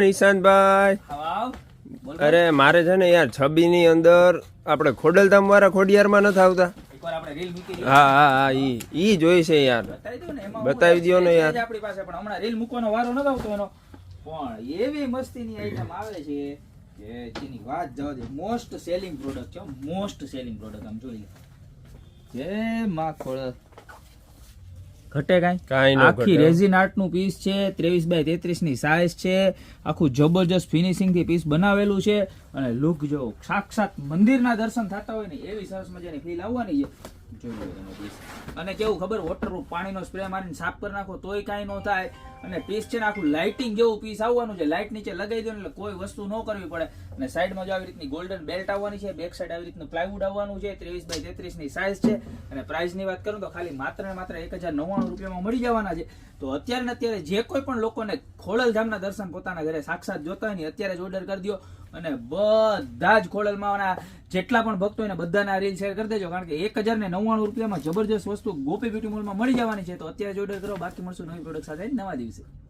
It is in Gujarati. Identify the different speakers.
Speaker 1: નિશાંતભાઈ. અરે મારે છે ને યાર છબી ની અંદર આપણે ખોડલધામ વાળા ખોડિયારમાં નથી આવતા. હા હા હા ઈ જોઈ છે યાર, બતાવી દો ને યાર.
Speaker 2: આપણી પાસે પણ હમણાં રીલ મૂકવાનો વારો ન આવતો એનો, પણ એવી મસ્તીની આઈટમ આવે છે કે જેની વાત જવા દે. મોસ્ટ સેલિંગ પ્રોડક્ટ છે, મોસ્ટ સેલિંગ પ્રોડક્ટ. આમ જોઈ લે, જે માં ખોળ ઘટે કાંઈ. આખી રેઝિન આર્ટ નું પીસ છે, 23x33 ની સાઈઝ છે. આખું જબરજસ્ત ફિનિશિંગ થી પીસ બનાવેલું છે. અને લુક જો સાક્ષાત મંદિરના દર્શન થતા હોય ને એવી સરસ મજાની ફીલ આવવાની છે. જોઈ લો તમે પીસ. અને કેવું ખબર, વોટરપ્રૂફ પાણીનો સ્પ્રે મારીને સાફ કરી નાખો તોય કાંઈ ન થાય. અને પીસ છે ને આખું લાઇટિંગ જેવું પીસ આવવાનું છે. લાઇટ નીચે લગાવી દો એટલે કોઈ વસ્તુ ન કરવી પડે. અને સાઈડમાં જો આવી રીતની ગોલ્ડન બેલ્ટ આવવાની છે, બેક સાઈડ આવી રીતનું પ્લાયવુડ આવવાનું છે. 23x33 ની સાઈઝ છે. અને પ્રાઇસ ની વાત કરું તો ખાલી માત્ર ને માત્ર 1099 રૂપિયામાં મળી જવાના છે. તો અત્યારે ને અત્યારે જે કોઈ પણ લોકોને ખોડલધામના દર્શન પોતાના ઘરે સાક્ષાત જોતા હોય ને અત્યારે જ ઓર્ડર કરી દો. અને બધા જ ખોડલમાં જેટલા પણ ભક્તો હોય ને બધાના રીલ શેર કરી દેજો, કારણ કે 1099 રૂપિયામાં જબરજસ્ત વસ્તુ ગોપી બ્યુટી મોલમાં મળી જવાની છે. તો અત્યારે જ ઓર્ડર કરો, બાકી મળશું નવી પ્રોડક્ટ સાથે નવા દિવસે.